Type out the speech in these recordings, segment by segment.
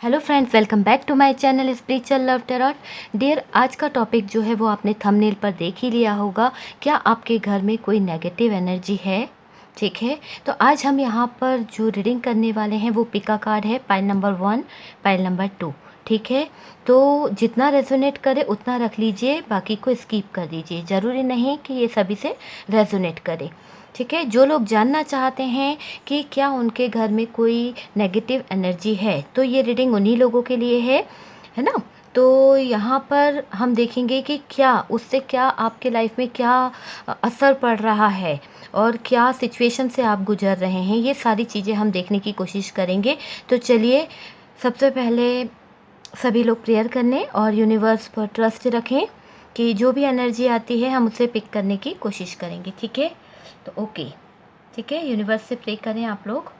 Hello friends, welcome back to my channel spiritual love tarot. Dear, आज का topic जो है वो आपने थंबनेल पर देख ही लिया होगा। क्या आपके घर में कोई नेगेटिव एनर्जी है? ठीक है, तो आज हम यहाँ पर जो रीडिंग करने वाले हैं वो पिका कार्ड है, पाइल नंबर 1, पाइल नंबर 2। ठीक है, तो जितना रेजोनेट करे उतना रख लीजिए, बाकी को स्किप कर दीजिए। ज़रूरी नहीं कि ये सभी से रेजोनेट करे। ठीक है, जो लोग जानना चाहते हैं कि क्या उनके घर में कोई नेगेटिव एनर्जी है, तो ये रीडिंग उन्हीं लोगों के लिए है ना। तो यहाँ पर हम देखेंगे कि क्या उससे क्या आपके लाइफ में क्या असर पड़ रहा है और क्या सिचुएशन से आप गुजर रहे हैं, ये सारी चीज़ें हम देखने की कोशिश करेंगे। तो चलिए, सबसे पहले सभी लोग प्रेयर करने और यूनिवर्स पर ट्रस्ट रखें कि जो भी एनर्जी आती है हम उसे पिक करने की कोशिश करेंगे। ठीक है, तो ओके, ठीक है, यूनिवर्स से प्रे करें आप लोग।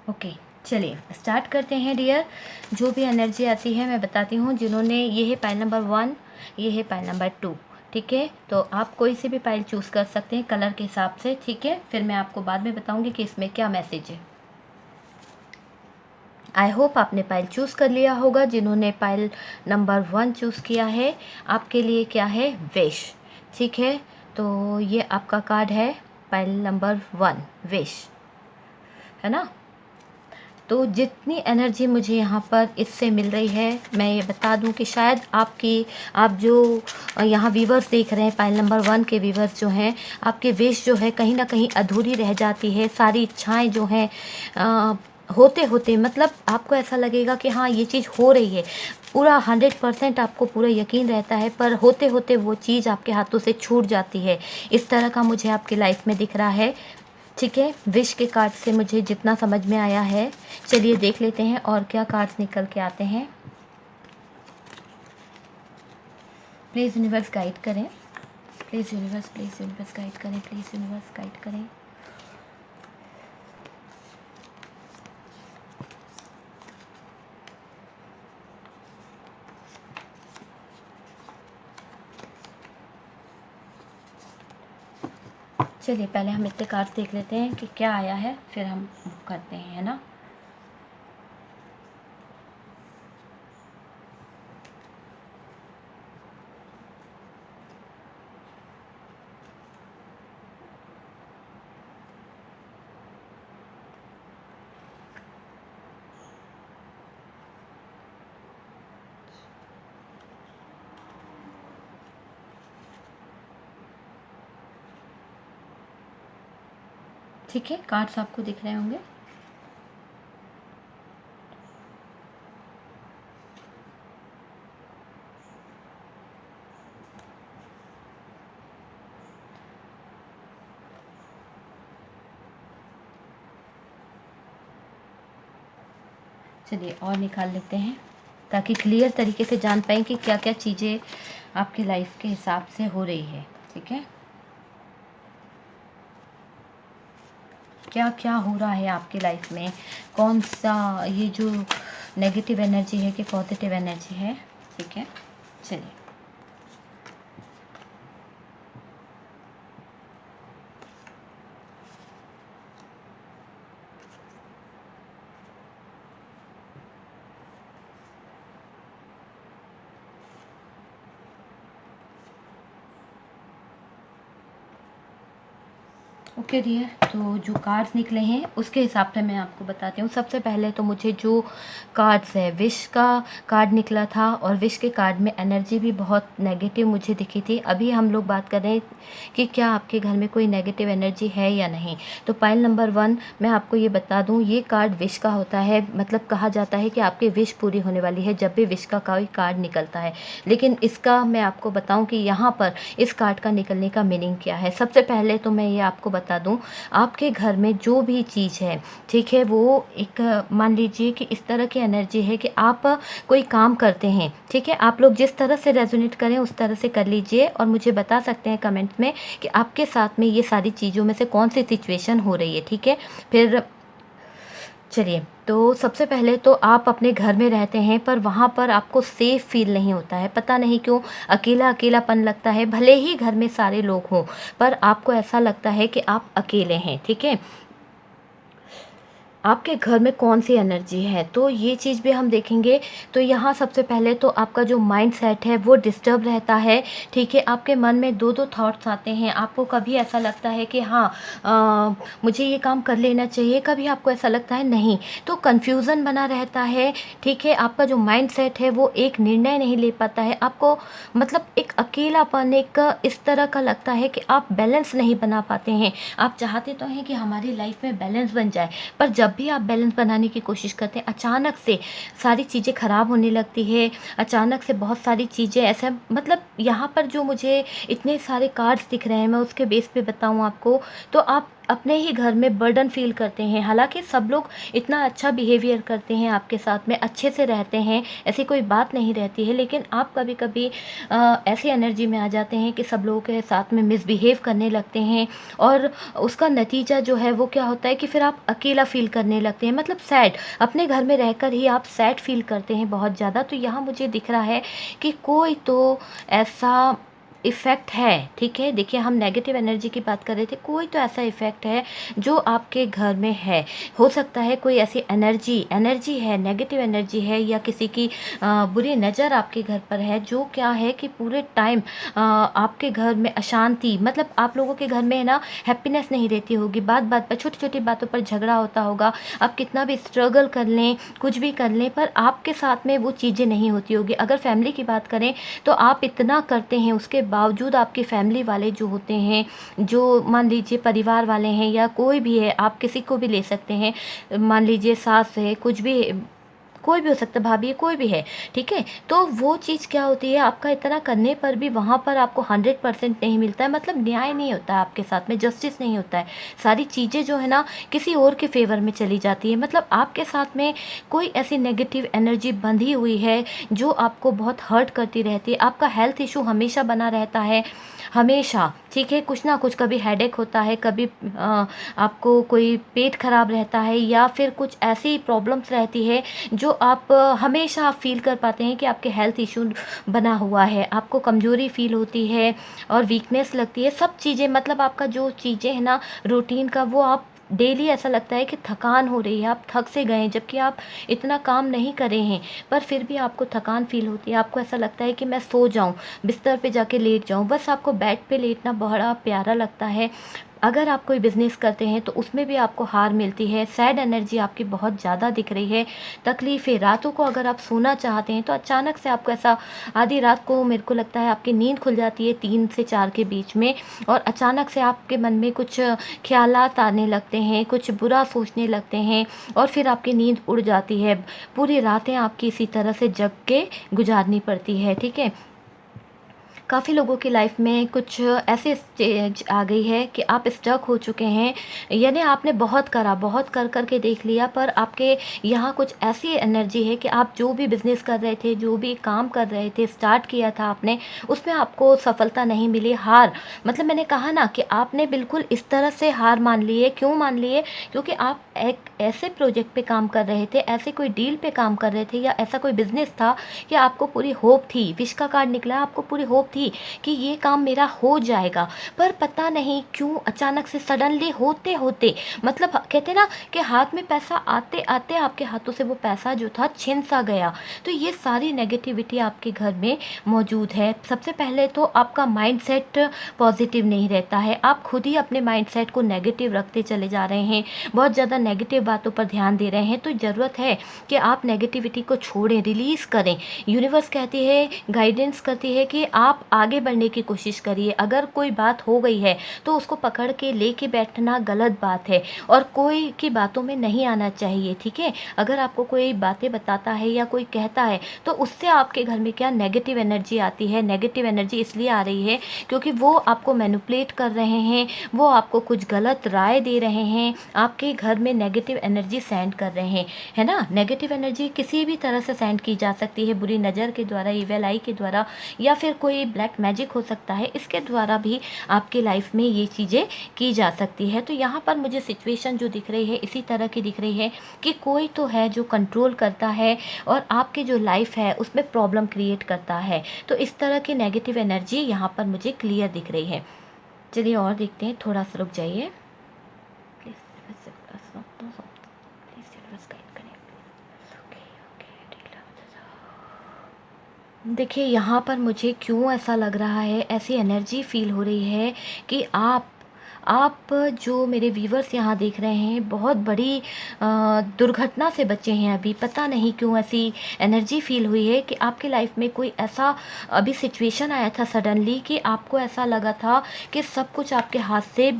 ओके, चलिए स्टार्ट करते हैं डियर। जो भी एनर्जी आती है मैं बताती हूँ। जिन्होंने, ये है पाइल नंबर 1, ये है पाइल नंबर 2। ठीक है, तो आप कोई से भी पाइल चूज़ कर सकते हैं कलर के हिसाब से। ठीक है, फिर मैं आपको बाद में बताऊँगी कि इसमें क्या मैसेज है। आई होप आपने पाइल चूज़ कर लिया होगा। जिन्होंने पाइल नंबर 1 चूज़ किया है, आपके लिए क्या है? विश। ठीक है, तो ये आपका कार्ड है, पाइल नंबर 1, विश, है ना। तो जितनी एनर्जी मुझे यहाँ पर इससे मिल रही है, मैं ये बता दूं कि शायद आप जो यहाँ व्यूवर्स देख रहे हैं, पाइल नंबर 1 के व्यूवर्स जो हैं, आपके विश जो है कहीं ना कहीं अधूरी रह जाती है। सारी इच्छाएं जो हैं होते होते, मतलब आपको ऐसा लगेगा कि हाँ ये चीज़ हो रही है, पूरा 100% आपको पूरा यकीन रहता है, पर होते होते वो चीज़ आपके हाथों से छूट जाती है। इस तरह का मुझे आपकी लाइफ में दिख रहा है। ठीक है, विश के कार्ड से मुझे जितना समझ में आया है, चलिए देख लेते हैं और क्या कार्ड्स निकल के आते हैं। प्लीज़ यूनिवर्स गाइड करें, प्लीज़ यूनिवर्स गाइड करें, प्लीज़ यूनिवर्स गाइड करें। चलिए पहले हम इतने कार्ड्स देख लेते हैं कि क्या आया है, फिर हम करते हैं, है ना। ठीक है, कार्ड्स आपको दिख रहे होंगे। चलिए और निकाल लेते हैं ताकि क्लियर तरीके से जान पाएँ कि क्या क्या चीज़ें आपकी लाइफ के हिसाब से हो रही है। ठीक है, क्या क्या हो रहा है आपकी लाइफ में, कौन सा ये जो नेगेटिव एनर्जी है कि पॉजिटिव एनर्जी है। ठीक है, चलिए। ओके डियर, तो जो कार्ड्स निकले हैं उसके हिसाब से मैं आपको बताती हूँ। सबसे पहले तो मुझे जो कार्ड्स है, विश का कार्ड निकला था और विश के कार्ड में एनर्जी भी बहुत नेगेटिव मुझे दिखी थी। अभी हम लोग बात कर रहे हैं कि क्या आपके घर में कोई नेगेटिव एनर्जी है या नहीं। तो पाइल नंबर 1, मैं आपको ये बता दूँ, ये कार्ड विश का होता है। मतलब कहा जाता है कि आपकी विश पूरी होने वाली है जब भी विश का कोई कार्ड निकलता है। लेकिन इसका मैं आपको बताऊँ कि यहाँ पर इस कार्ड का निकलने का मीनिंग क्या है। सबसे पहले तो मैं ये आपको बता दूं, आपके घर में जो भी चीज़ है, ठीक है, वो एक, मान लीजिए कि इस तरह की एनर्जी है कि आप कोई काम करते हैं। ठीक है, आप लोग जिस तरह से रेजोनेट करें उस तरह से कर लीजिए और मुझे बता सकते हैं कमेंट में कि आपके साथ में ये सारी चीज़ों में से कौन सी सिचुएशन हो रही है। ठीक है, फिर चलिए, तो सबसे पहले तो आप अपने घर में रहते हैं पर वहाँ पर आपको सेफ़ फ़ील नहीं होता है। पता नहीं क्यों अकेला अकेलापन लगता है। भले ही घर में सारे लोग हों, पर आपको ऐसा लगता है कि आप अकेले हैं। ठीक है, आपके घर में कौन-सी एनर्जी है, तो ये चीज़ भी हम देखेंगे। तो यहाँ सबसे पहले तो आपका जो माइंडसेट है वो डिस्टर्ब रहता है, ठीक है? आपके मन में 2-2 थॉट्स आते हैं, आपको कभी ऐसा लगता है कि हाँ मुझे ये काम कर लेना चाहिए, कभी आपको ऐसा लगता है नहीं। तो कन्फ्यूज़न बना रहता है, ठीक है? आपका जो माइंडसेट है वो एक निर्णय नहीं ले पाता है, आपको मतलब एक अकेलापन, एक इस तरह का लगता है कि आप बैलेंस नहीं बना पाते हैं। आप चाहते तो हैं कि हमारी लाइफ़ में बैलेंस बन जाए, पर जब भी आप बैलेंस बनाने की कोशिश करते हैं, अचानक से सारी चीज़ें ख़राब होने लगती है, अचानक से बहुत सारी चीज़ें ऐसे मतलब यहाँ पर जो मुझे इतने सारे कार्ड्स दिख रहे हैं, मैं उसके बेस पे बताऊँ आपको, तो आप अपने ही घर में बर्डन फ़ील करते हैं। हालाँकि सब लोग इतना अच्छा बिहेवियर करते हैं आपके साथ में, अच्छे से रहते हैं, ऐसी कोई बात नहीं रहती है, लेकिन आप कभी-कभी ऐसी एनर्जी में आ जाते हैं कि सब लोगों के साथ में मिसबिहेव करने लगते हैं, और उसका नतीजा जो है वो क्या होता है कि फिर आप अकेला फ़ील करने लगते हैं, मतलब सैड, अपने घर में रहकर ही आप सैड फ़ील करते हैं बहुत ज़्यादा। तो यहाँ मुझे दिख रहा है कि कोई तो ऐसा इफ़ेक्ट है, ठीक है? देखिए, हम नेगेटिव एनर्जी की बात कर रहे थे, कोई तो ऐसा इफ़ेक्ट है जो आपके घर में है। हो सकता है कोई ऐसी एनर्जी एनर्जी है, नेगेटिव एनर्जी है, या किसी की बुरी नज़र आपके घर पर है, जो क्या है कि पूरे टाइम आपके घर में अशांति, मतलब आप लोगों के घर में ना हैप्पीनेस नहीं रहती होगी, बात-बात पर, छोटी-छोटी बातों पर झगड़ा होता होगा। आप कितना भी स्ट्रगल कर लें, कुछ भी कर लें, पर आपके साथ में वो चीज़ें नहीं होती होगी। अगर फैमिली की बात करें, तो आप इतना करते हैं, उसके बावजूद आपके फैमिली वाले जो होते हैं, जो मान लीजिए परिवार वाले हैं या कोई भी है, आप किसी को भी ले सकते हैं, मान लीजिए सास है, कुछ भी, कोई भी हो सकता है, भाभी है, कोई भी है, ठीक है? तो वो चीज़ क्या होती है, आपका इतना करने पर भी वहाँ पर आपको 100% नहीं मिलता है, मतलब न्याय नहीं होता है आपके साथ में, जस्टिस नहीं होता है। सारी चीज़ें जो है ना किसी और के फ़ेवर में चली जाती है, मतलब आपके साथ में कोई ऐसी नेगेटिव एनर्जी बंधी हुई है जो आपको बहुत हर्ट करती रहती है। आपका हेल्थ इश्यू हमेशा बना रहता है, हमेशा, ठीक है? कुछ ना कुछ, कभी हेडेक होता है, कभी आपको कोई पेट खराब रहता है, या फिर कुछ ऐसी प्रॉब्लम्स रहती है जो आप हमेशा आप फ़ील कर पाते हैं कि आपके हेल्थ इश्यू बना हुआ है, आपको कमज़ोरी फ़ील होती है और वीकनेस लगती है, सब चीज़ें, मतलब आपका जो चीज़ें हैं ना रूटीन का, वो आप डेली ऐसा लगता है कि थकान हो रही है, आप थक से गए हैं, जबकि आप इतना काम नहीं करे हैं, पर फिर भी आपको थकान फ़ील होती है, आपको ऐसा लगता है कि मैं सो जाऊँ, बिस्तर पे जाके लेट जाऊँ, बस आपको बेड पे लेटना बड़ा प्यारा लगता है। अगर आप कोई बिज़नेस करते हैं तो उसमें भी आपको हार मिलती है, सैड एनर्जी आपकी बहुत ज़्यादा दिख रही है, तकलीफ़ें, रातों को अगर आप सोना चाहते हैं तो अचानक से आपको ऐसा, आधी रात को मेरे को लगता है आपकी नींद खुल जाती है 3 से 4 के बीच में, और अचानक से आपके मन में कुछ ख़्यालात आने लगते हैं, कुछ बुरा सोचने लगते हैं, और फिर आपकी नींद उड़ जाती है। पूरी रातें आपकी इसी तरह से जग के गुज़ारनी पड़ती है, ठीक है? काफ़ी लोगों की लाइफ में कुछ ऐसे स्टेज आ गई है कि आप स्टक हो चुके हैं, यानी आपने बहुत करा, बहुत कर कर के देख लिया, पर आपके यहाँ कुछ ऐसी एनर्जी है कि आप जो भी बिज़नेस कर रहे थे, जो भी काम कर रहे थे, स्टार्ट किया था आपने, उसमें आपको सफलता नहीं मिली, हार, मतलब मैंने कहा ना कि आपने बिल्कुल इस तरह से हार मान ली है। क्यों मान ली है? क्योंकि आप एक ऐसे प्रोजेक्ट पे काम कर रहे थे, ऐसे कोई डील पे काम कर रहे थे, या ऐसा कोई बिज़नेस था कि आपको पूरी होप थी, विश का कार्ड निकला, आपको पूरी होप थी कि ये काम मेरा हो जाएगा, पर पता नहीं क्यों अचानक से सडनली होते-होते, मतलब कहते हैं ना कि हाथ में पैसा आते-आते आपके हाथों से वो पैसा जो था छिन सा गया। तो ये सारी नेगेटिविटी आपके घर में मौजूद है। सबसे पहले तो आपका माइंडसेट पॉजिटिव नहीं रहता है, आप खुद ही अपने माइंडसेट को नेगेटिव रखते चले जा रहे हैं, बहुत ज़्यादा नेगेटिव बातों पर ध्यान दे रहे हैं। तो ज़रूरत है कि आप नेगेटिविटी को छोड़ें, रिलीज़ करें। यूनिवर्स कहती है, गाइडेंस करती है कि आप आगे बढ़ने की कोशिश करिए। अगर कोई बात हो गई है तो उसको पकड़ के लेके बैठना गलत बात है, और कोई की बातों में नहीं आना चाहिए, ठीक है? अगर आपको कोई बातें बताता है या कोई कहता है, तो उससे आपके घर में क्या नेगेटिव एनर्जी आती है। नेगेटिव एनर्जी इसलिए आ रही है क्योंकि वो आपको मैनिपुलेट कर रहे हैं, वो आपको कुछ गलत राय दे रहे हैं, आपके घर में नेगेटिव एनर्जी सेंड कर रहे हैं, है ना? नेगेटिव एनर्जी किसी भी तरह से सेंड की जा सकती है, बुरी नज़र के द्वारा, इविल आई के द्वारा, या फिर कोई ब्लैक मैजिक हो सकता है, इसके द्वारा भी आपकी लाइफ में ये चीज़ें की जा सकती है। तो यहाँ पर मुझे सिचुएशन जो दिख रही है इसी तरह की दिख रही है कि कोई तो है जो कंट्रोल करता है और आपकी जो लाइफ है उसमें प्रॉब्लम क्रिएट करता है। तो इस तरह की नेगेटिव एनर्जी यहाँ पर मुझे क्लियर दिख रही है। चलिए और देखते हैं, थोड़ा सा रुक जाइए प्लीज़। देखिए, यहाँ पर मुझे क्यों ऐसा लग रहा है, ऐसी एनर्जी फ़ील हो रही है कि आप जो मेरे व्यूअर्स यहाँ देख रहे हैं, बहुत बड़ी दुर्घटना से बचे हैं अभी। पता नहीं क्यों ऐसी एनर्जी फ़ील हुई है कि आपकी लाइफ में कोई ऐसा अभी सिचुएशन आया था सडनली कि आपको ऐसा लगा था कि सब कुछ आपके हाथ से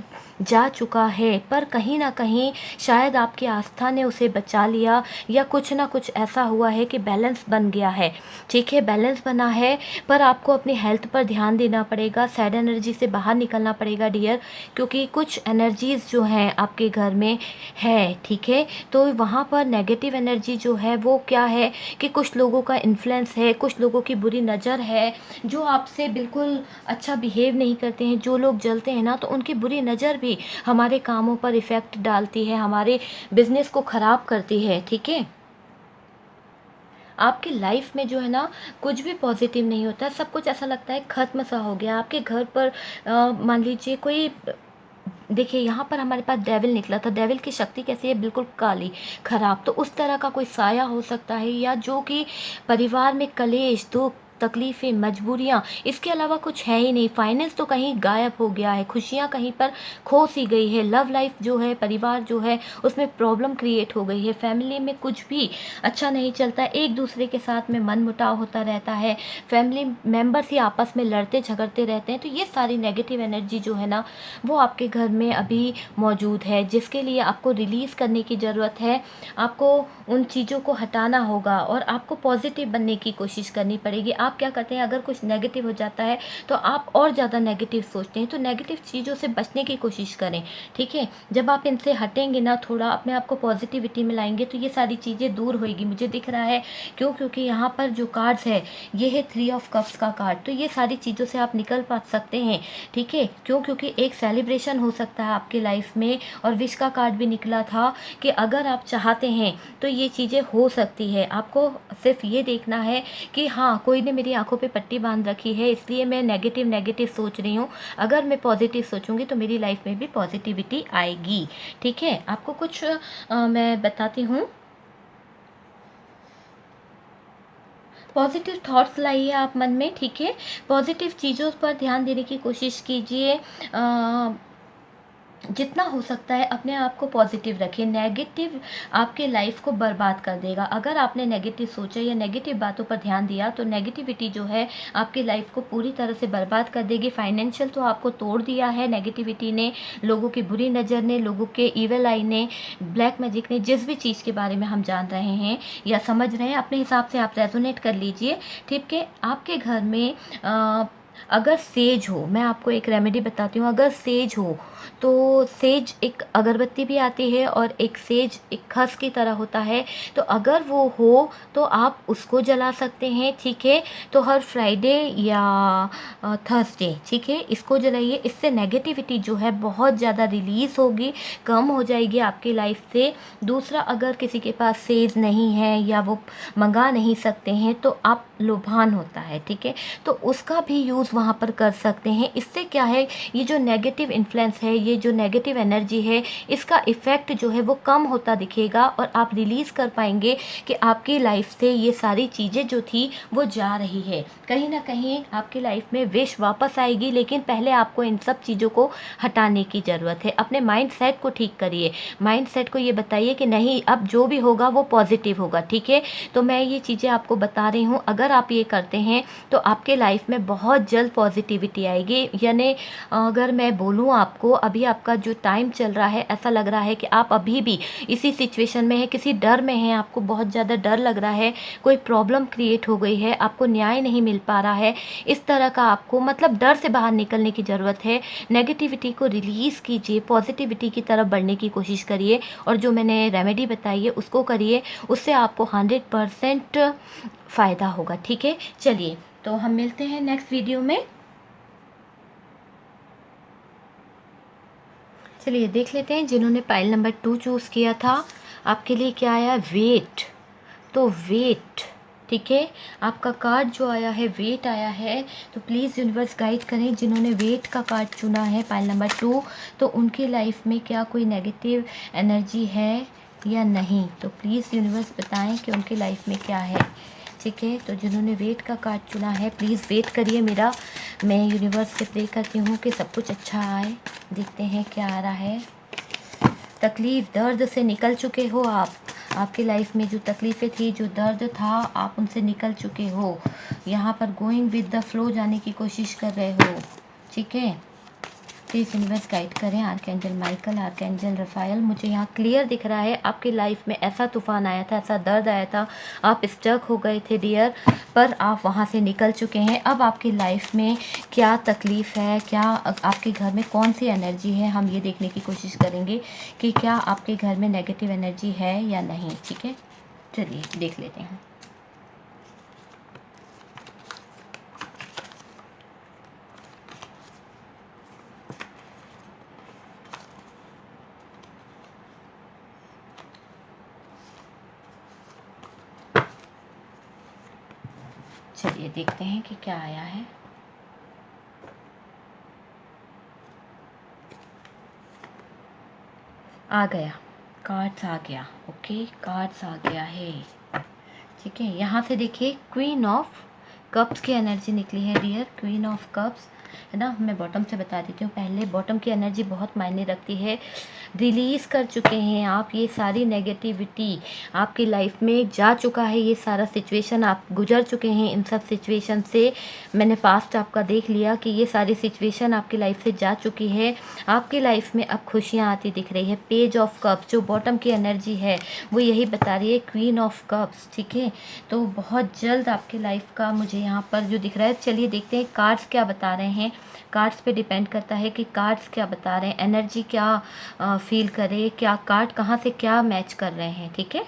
जा चुका है, पर कहीं न कहीं शायद आपकी आस्था ने उसे बचा लिया, या कुछ ना कुछ ऐसा हुआ है कि बैलेंस बन गया है। ठीक है, बैलेंस बना है, पर आपको अपनी हेल्थ पर ध्यान देना पड़ेगा, सैड एनर्जी से बाहर निकलना पड़ेगा डियर, क्योंकि कुछ एनर्जीज़ जो हैं आपके घर में है, ठीक है? तो वहाँ पर नेगेटिव एनर्जी जो है वो क्या है कि कुछ लोगों का इन्फ्लुएंस है, कुछ लोगों की बुरी नज़र है, जो आपसे बिल्कुल अच्छा बिहेव नहीं करते हैं। जो लोग जलते हैं ना, तो उनकी बुरी नज़र भी हमारे कामों पर इफ़ेक्ट डालती है, हमारे बिज़नेस को ख़राब करती है, ठीक है? आपकी लाइफ में जो है ना, कुछ भी पॉजिटिव नहीं होता है, सब कुछ ऐसा लगता है ख़त्म सा हो गया। आपके घर पर मान लीजिए कोई, देखिए यहाँ पर हमारे पास डेविल निकला था। डेविल की शक्ति कैसी है? बिल्कुल काली, खराब। तो उस तरह का कोई साया हो सकता है, या जो कि परिवार में कलेश, दुख, तकलीफ़ें, मजबूरियाँ, इसके अलावा कुछ है ही नहीं। फाइनेंस तो कहीं गायब हो गया है, खुशियाँ कहीं पर खो सी गई है, लव लाइफ जो है, परिवार जो है, उसमें प्रॉब्लम क्रिएट हो गई है, फैमिली में कुछ भी अच्छा नहीं चलता है, एक दूसरे के साथ में मनमुटाव होता रहता है, फैमिली मेंबर्स ही आपस में लड़ते झगड़ते रहते हैं। तो ये सारी नेगेटिव एनर्जी जो है ना, वो आपके घर में अभी मौजूद है, जिसके लिए आपको रिलीज़ करने की ज़रूरत है। आपको उन चीज़ों को हटाना होगा और आपको पॉजिटिव बनने की कोशिश करनी पड़ेगी। आप क्या करते हैं, अगर कुछ नेगेटिव हो जाता है तो आप और ज़्यादा नेगेटिव सोचते हैं, तो नेगेटिव चीज़ों से बचने की कोशिश करें, ठीक है? जब आप इनसे हटेंगे ना, थोड़ा अपने आप को पॉजिटिविटी में लाएंगे, तो ये सारी चीज़ें दूर होएगी, मुझे दिख रहा है। क्यों? क्योंकि यहाँ पर जो कार्ड्स है, ये है 3 ऑफ कप्स का कार्ड। तो ये सारी चीज़ों से आप निकल पा सकते हैं, ठीक है? क्यों? क्योंकि एक सेलिब्रेशन हो सकता है आपकी लाइफ में, और विश का कार्ड भी निकला था कि अगर आप चाहते हैं तो ये चीज़ें हो सकती है। आपको सिर्फ ये देखना है कि हाँ, कोई ने मेरी आंखों पे पट्टी बांध रखी है, इसलिए मैं नेगेटिव नेगेटिव सोच रही हूँ। अगर मैं पॉजिटिव सोचूंगी तो मेरी लाइफ में भी पॉजिटिविटी आएगी, ठीक है? आपको कुछ मैं बताती हूँ। पॉजिटिव थॉट्स लाइए आप मन में, ठीक है? पॉजिटिव चीज़ों पर ध्यान देने की कोशिश कीजिए। जितना हो सकता है अपने आप को पॉजिटिव रखें। नेगेटिव आपके लाइफ को बर्बाद कर देगा। अगर आपने नेगेटिव सोचा या नेगेटिव बातों पर ध्यान दिया, तो नेगेटिविटी जो है आपकी लाइफ को पूरी तरह से बर्बाद कर देगी। फाइनेंशियल तो आपको तोड़ दिया है नेगेटिविटी ने, लोगों की बुरी नज़र ने, लोगों के ईविल आई ने, ब्लैक मैजिक ने। जिस भी चीज़ के बारे में हम जान रहे हैं या समझ रहे हैं, अपने हिसाब से आप रेजोनेट कर लीजिए, ठीक है? आपके घर में अगर सेज हो, मैं आपको एक रेमेडी बताती हूँ। अगर सेज हो, तो सेज एक अगरबत्ती भी आती है, और एक सेज एक खस की तरह होता है। तो अगर वो हो तो आप उसको जला सकते हैं, ठीक है? तो हर फ्राइडे या थर्सडे, ठीक है, इसको जलाइए। इससे नेगेटिविटी जो है बहुत ज़्यादा रिलीज़ होगी, कम हो जाएगी आपकी लाइफ से। दूसरा, अगर किसी के पास सेज नहीं है या वो मंगा नहीं सकते हैं, तो आप लोभान होता है, ठीक है, तो उसका भी यूज़ वहाँ पर कर सकते हैं। इससे क्या है, ये जो नेगेटिव इन्फ्लुएंस है, ये जो नेगेटिव एनर्जी है, इसका इफ़ेक्ट जो है वो कम होता दिखेगा, और आप रिलीज़ कर पाएंगे कि आपकी लाइफ से ये सारी चीज़ें जो थी वो जा रही है। कहीं ना कहीं आपकी लाइफ में विश वापस आएगी, लेकिन पहले आपको इन सब चीज़ों को हटाने की ज़रूरत है। अपने माइंड सेट को ठीक करिए, माइंड सेट को ये बताइए कि नहीं, अब जो भी होगा वो पॉजिटिव होगा, ठीक है? तो मैं ये चीज़ें आपको बता रही हूँ। अगर आप ये करते हैं तो आपके लाइफ में बहुत जल्द पॉजिटिविटी आएगी। यानी अगर मैं बोलूँ आपको, अभी आपका जो टाइम चल रहा है, ऐसा लग रहा है कि आप अभी भी इसी सिचुएशन में है, किसी डर में है, आपको बहुत ज़्यादा डर लग रहा है, कोई प्रॉब्लम क्रिएट हो गई है, आपको न्याय नहीं मिल पा रहा है, इस तरह का आपको मतलब डर से बाहर निकलने की ज़रूरत है। नेगेटिविटी को रिलीज़ कीजिए, पॉजिटिविटी की तरफ बढ़ने की कोशिश करिए, और जो मैंने रेमेडी बताई है उसको करिए। उससे आपको 100% फ़ायदा होगा, ठीक है? चलिए, तो हम मिलते हैं नेक्स्ट वीडियो में। चलिए देख लेते हैं जिन्होंने पाइल नंबर 2 चूज़ किया था, आपके लिए क्या आया? वेट। तो वेट, ठीक है, आपका कार्ड जो आया है वेट आया है। तो प्लीज़ यूनिवर्स गाइड करें, जिन्होंने वेट का कार्ड चुना है पाइल नंबर 2, तो उनकी लाइफ में क्या कोई नेगेटिव एनर्जी है या नहीं? तो प्लीज़ यूनिवर्स बताएं कि उनकी लाइफ में क्या है। ठीक है, तो जिन्होंने वेट का कार्ड चुना है प्लीज़ वेट करिए मेरा, मैं यूनिवर्स से प्रे करती हूँ कि सब कुछ अच्छा आए। देखते हैं क्या आ रहा है। तकलीफ़, दर्द से निकल चुके हो आप। आपकी लाइफ में जो तकलीफ़ें थी, जो दर्द था, आप उनसे निकल चुके हो। यहाँ पर गोइंग विद द फ्लो जाने की कोशिश कर रहे हो। ठीक है, प्लीज़ यूनिवर्स गाइड करें। आर्कएंजल माइकल, आर्कएंजल रफाएल, मुझे यहाँ क्लियर दिख रहा है आपकी लाइफ में ऐसा तूफान आया था, ऐसा दर्द आया था, आप स्टक हो गए थे डियर, पर आप वहाँ से निकल चुके हैं। अब आपकी लाइफ में क्या तकलीफ़ है, क्या आपके घर में कौन सी एनर्जी है, हम ये देखने की कोशिश करेंगे कि क्या आपके घर में नेगेटिव एनर्जी है या नहीं। ठीक है, चलिए देख लेते हैं। चलिए देखते हैं कि क्या आया है। आ गया, कार्ड्स आ गया। ओके, कार्ड्स आ गया है। ठीक है, यहाँ से देखिए क्वीन ऑफ कप्स की एनर्जी निकली है डियर, क्वीन ऑफ कप्स है ना। मैं बॉटम से बता देती हूँ पहले, बॉटम की एनर्जी बहुत मायने रखती है। रिलीज़ कर चुके हैं आप ये सारी नेगेटिविटी, आपकी लाइफ में जा चुका है ये सारा सिचुएशन, आप गुजर चुके हैं इन सब सिचुएशन से। मैंने पास्ट आपका देख लिया कि ये सारी सिचुएशन आपकी लाइफ से जा चुकी है। आपकी लाइफ में अब खुशियाँ आती दिख रही है। पेज ऑफ कप्स जो बॉटम की एनर्जी है वो यही बता रही है, क्वीन ऑफ कप्स। ठीक है, तो बहुत जल्द आपकी लाइफ का मुझे यहाँ पर जो दिख रहा है। चलिए देखते हैं कार्ड्स क्या बता रहे हैं। कार्ड्स पे डिपेंड करता है कि कार्ड्स क्या बता रहे हैं, एनर्जी क्या फील करे, क्या कार्ड कहाँ से क्या मैच कर रहे हैं। ठीक है,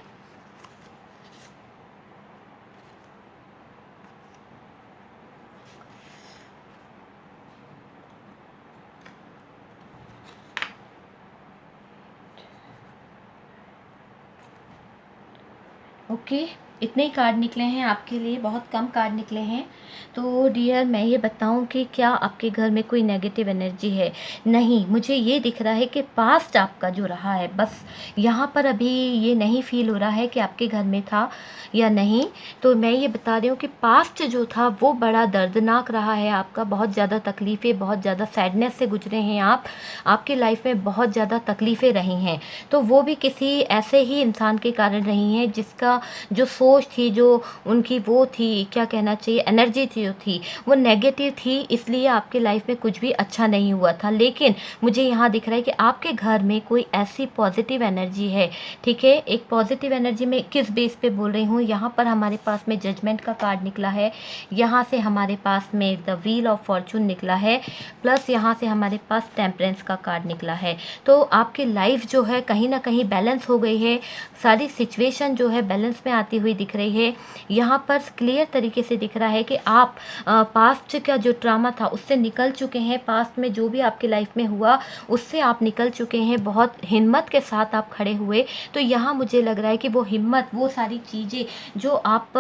ओके, इतने ही कार्ड निकले हैं आपके लिए, बहुत कम कार्ड निकले हैं। तो डियर मैं ये बताऊं कि क्या आपके घर में कोई नेगेटिव एनर्जी है? नहीं, मुझे ये दिख रहा है कि पास्ट आपका जो रहा है, बस यहाँ पर अभी ये नहीं फील हो रहा है कि आपके घर में था या नहीं। तो मैं ये बता रही हूँ कि पास्ट जो था वो बड़ा दर्दनाक रहा है आपका, बहुत ज़्यादा तकलीफ़ें, बहुत ज़्यादा सैडनेस से गुजरे हैं आप, आपकी लाइफ में बहुत ज़्यादा तकलीफ़ें रही हैं। तो वो भी किसी ऐसे ही इंसान के कारण रही हैं जिसका जो सोच थी, जो उनकी वो थी, क्या कहना चाहिए, एनर्जी थी, वो नेगेटिव थी, इसलिए आपके लाइफ में कुछ भी अच्छा नहीं हुआ था। लेकिन मुझे यहाँ दिख रहा है कि आपके घर में कोई ऐसी पॉजिटिव एनर्जी है। ठीक है, एक पॉजिटिव एनर्जी में किस बेस पे बोल रही हूँ, यहाँ पर हमारे पास में जजमेंट का कार्ड निकला है, यहाँ से हमारे पास में द व्हील ऑफ फॉर्चून निकला है, प्लस यहाँ से हमारे पास टेम्परेंस का कार्ड निकला है। तो आपकी लाइफ जो है कहीं ना कहीं बैलेंस हो गई है, सारी सिचुएशन जो है बैलेंस में आती हुई दिख रही है। यहाँ पर क्लियर तरीके से दिख रहा है कि आप पास्ट का जो ट्रामा था उससे निकल चुके हैं, पास्ट में जो भी आपकी लाइफ में हुआ उससे आप निकल चुके हैं, बहुत हिम्मत के साथ आप खड़े हुए। तो यहाँ मुझे लग रहा है कि वो हिम्मत, वो सारी चीज़ें जो आप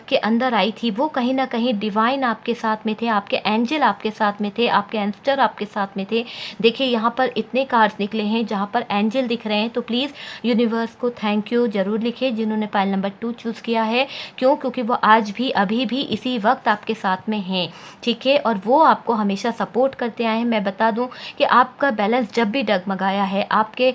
के अंदर आई थी, वो कहीं ना कहीं डिवाइन आपके साथ में थे, आपके एंजल आपके साथ में थे, आपके एंस्टर आपके साथ में थे। देखिए यहाँ पर इतने कार्ड्स निकले हैं जहाँ पर एंजल दिख रहे हैं, तो प्लीज़ यूनिवर्स को थैंक यू ज़रूर लिखिए जिन्होंने पाइल नंबर 2 चूज़ किया है। क्यों? क्योंकि वो आज भी, अभी भी इसी वक्त आपके साथ में हैं। ठीक है, और वो आपको हमेशा सपोर्ट करते आए हैं। मैं बता दूं कि आपका बैलेंस जब भी डगमगाया है, आपके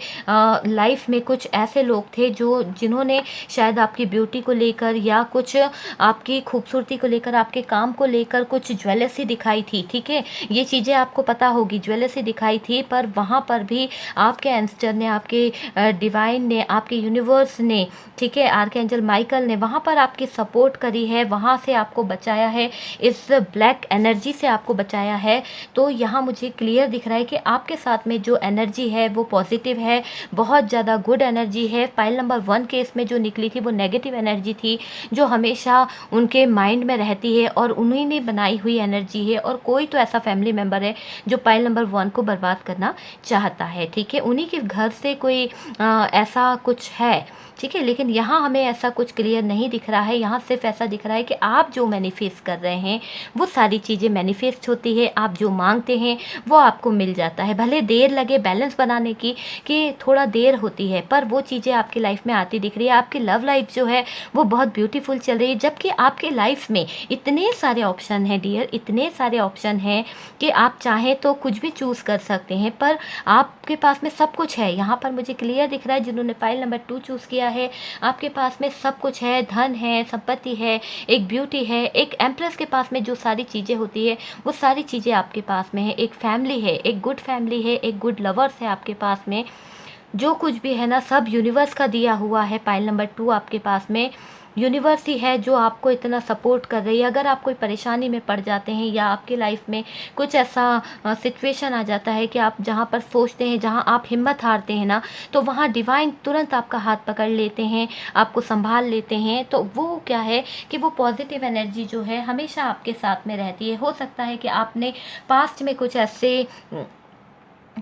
लाइफ में कुछ ऐसे लोग थे जो जिन्होंने शायद आपकी ब्यूटी को लेकर या कुछ आपकी खूबसूरती को लेकर, आपके काम को लेकर कुछ ज्वेलसी दिखाई थी। ठीक है, ये चीज़ें आपको पता होगी, ज्वेलसी दिखाई थी, पर वहाँ पर भी आपके एंस्टर ने, आपके डिवाइन ने, आपके यूनिवर्स ने, ठीक है, आर्कएंजल माइकल ने वहाँ पर आपकी सपोर्ट करी है, वहाँ से आपको बचाया है, इस ब्लैक एनर्जी से आपको बचाया है। तो यहाँ मुझे क्लियर दिख रहा है कि आपके साथ में जो एनर्जी है वो पॉजिटिव है, बहुत ज़्यादा गुड एनर्जी है। फाइल नंबर 1 केस में जो निकली थी वो नेगेटिव एनर्जी थी, जो हमेशा उनके माइंड में रहती है और उन्हीं ने बनाई हुई एनर्जी है। और कोई तो ऐसा फैमिली मेम्बर है जो फाइल नंबर 1 को बर्बाद करना चाहता है। ठीक है, उन्हीं के घर से कोई ऐसा कुछ है। ठीक है, लेकिन यहाँ हमें ऐसा कुछ क्लियर नहीं दिख रहा है, यहाँ सिर्फ ऐसा दिख रहा है कि आप जो मैनिफेस्ट कर रहे हैं वो सारी चीज़ें मैनिफेस्ट होती है, आप जो मांगते हैं वो आपको मिल जाता है। भले देर लगे बैलेंस बनाने की, कि थोड़ा देर होती है, पर वो चीज़ें आपकी लाइफ में आती दिख रही है। आपकी लव लाइफ जो है वो बहुत ब्यूटीफुल चल रही है, जबकि आपके लाइफ में इतने सारे ऑप्शन हैं डियर, इतने सारे ऑप्शन हैं कि आप चाहें तो कुछ भी चूज़ कर सकते हैं, पर आपके पास में सब कुछ है। यहाँ पर मुझे क्लियर दिख रहा है, जिन्होंने पाइल नंबर 2 चूज़ किया है, आपके पास में सब कुछ है, धन है, संपत्ति है, एक ब्यूटी है, एक एम्प्रेस के पास में जो सारी चीज़ें होती है वो सारी चीज़ें आपके पास में है, एक फैमिली है, एक गुड फैमिली है, एक गुड लवर्स है आपके पास में। जो कुछ भी है ना, सब यूनिवर्स का दिया हुआ है। पाइल नंबर 2 आपके पास में यूनिवर्स ही है जो आपको इतना सपोर्ट कर रही है। अगर आप कोई परेशानी में पड़ जाते हैं या आपकी लाइफ में कुछ ऐसा सिचुएशन आ जाता है कि आप जहाँ पर सोचते हैं, जहाँ आप हिम्मत हारते हैं ना, तो वहाँ डिवाइन तुरंत आपका हाथ पकड़ लेते हैं, आपको संभाल लेते हैं। तो वो क्या है कि वो पॉजिटिव एनर्जी जो है हमेशा आपके साथ में रहती है। हो सकता है कि आपने पास्ट में कुछ ऐसे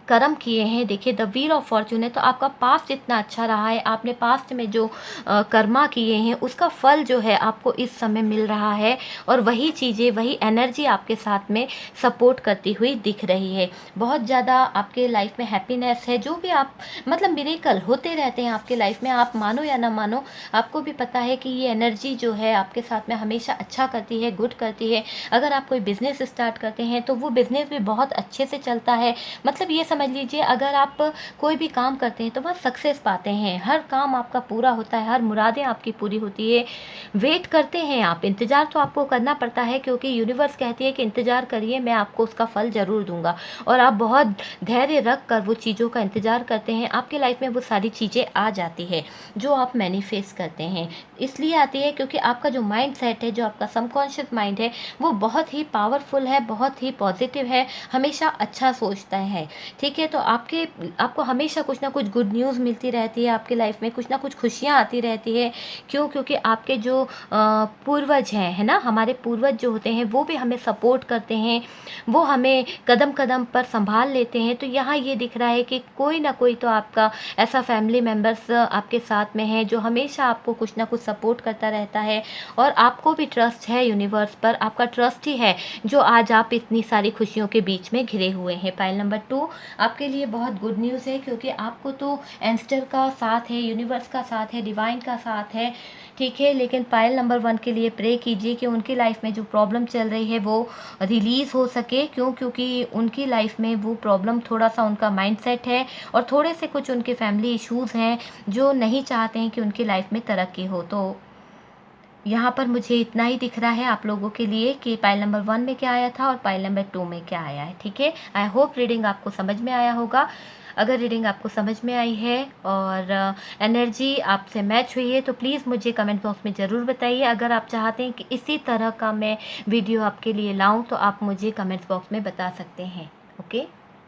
कर्म किए हैं। देखिए, द व्हील ऑफ फॉर्चून है, तो आपका पास्ट इतना अच्छा रहा है, आपने पास्ट में जो कर्मा किए हैं उसका फल जो है आपको इस समय मिल रहा है, और वही चीज़ें, वही एनर्जी आपके साथ में सपोर्ट करती हुई दिख रही है। बहुत ज़्यादा आपके लाइफ में हैप्पीनेस है, जो भी आप मतलब मिरेकल होते रहते हैं आपके लाइफ में, आप मानो या ना मानो, आपको भी पता है कि ये एनर्जी जो है आपके साथ में हमेशा अच्छा करती है, गुड करती है। अगर आप कोई बिज़नेस स्टार्ट करते हैं तो वो बिज़नेस भी बहुत अच्छे से चलता है। मतलब ये समझ लीजिए, अगर आप कोई भी काम करते हैं तो वह सक्सेस पाते हैं, हर काम आपका पूरा होता है, हर मुरादें आपकी पूरी होती है। वेट करते हैं आप, इंतज़ार तो आपको करना पड़ता है, क्योंकि यूनिवर्स कहती है कि इंतज़ार करिए, मैं आपको उसका फल ज़रूर दूंगा। और आप बहुत धैर्य रख कर वो चीज़ों का इंतज़ार करते हैं, आपकी लाइफ में वो सारी चीज़ें आ जाती है जो आप मैनिफेस्ट करते हैं। इसलिए आती है क्योंकि आपका जो माइंड सेट है, जो आपका सबकॉन्शियस माइंड है, वो बहुत ही पावरफुल है, बहुत ही पॉजिटिव है, हमेशा अच्छा सोचता है। ठीक है, तो आपको हमेशा कुछ ना कुछ गुड न्यूज़ मिलती रहती है, आपकी लाइफ में कुछ ना कुछ खुशियाँ आती रहती है। क्यों? क्योंकि आपके जो पूर्वज हैं, है ना, हमारे पूर्वज जो होते हैं वो भी हमें सपोर्ट करते हैं, वो हमें कदम कदम पर संभाल लेते हैं। तो यहाँ ये दिख रहा है कि कोई ना कोई तो आपका ऐसा फैमिली मेम्बर्स आपके साथ में है जो हमेशा आपको कुछ ना कुछ सपोर्ट करता रहता है, और आपको भी ट्रस्ट है यूनिवर्स पर, आपका ट्रस्ट ही है जो आज आप इतनी सारी खुशियों के बीच में घिरे हुए हैं। पाइल नंबर 2 आपके लिए बहुत गुड न्यूज़ है, क्योंकि आपको तो एंस्टर का साथ है, यूनिवर्स का साथ है, डिवाइन का साथ है। ठीक है, लेकिन पायल नंबर 1 के लिए प्रे कीजिए कि उनकी लाइफ में जो प्रॉब्लम चल रही है वो रिलीज़ हो सके। क्यों? क्योंकि उनकी लाइफ में वो प्रॉब्लम थोड़ा सा उनका माइंडसेट है, और थोड़े से कुछ उनके फैमिली इश्यूज़ हैं जो नहीं चाहते हैं कि उनकी लाइफ में तरक्की हो। तो यहाँ पर मुझे इतना ही दिख रहा है आप लोगों के लिए कि पाइल नंबर 1 में क्या आया था और पाइल नंबर 2 में क्या आया है। ठीक है, आई होप रीडिंग आपको समझ में आया होगा। अगर रीडिंग आपको समझ में आई है और एनर्जी आपसे मैच हुई है तो प्लीज़ मुझे कमेंट बॉक्स में ज़रूर बताइए। अगर आप चाहते हैं कि इसी तरह का मैं वीडियो आपके लिए लाऊं तो आप मुझे कमेंट बॉक्स में बता सकते हैं। ओके।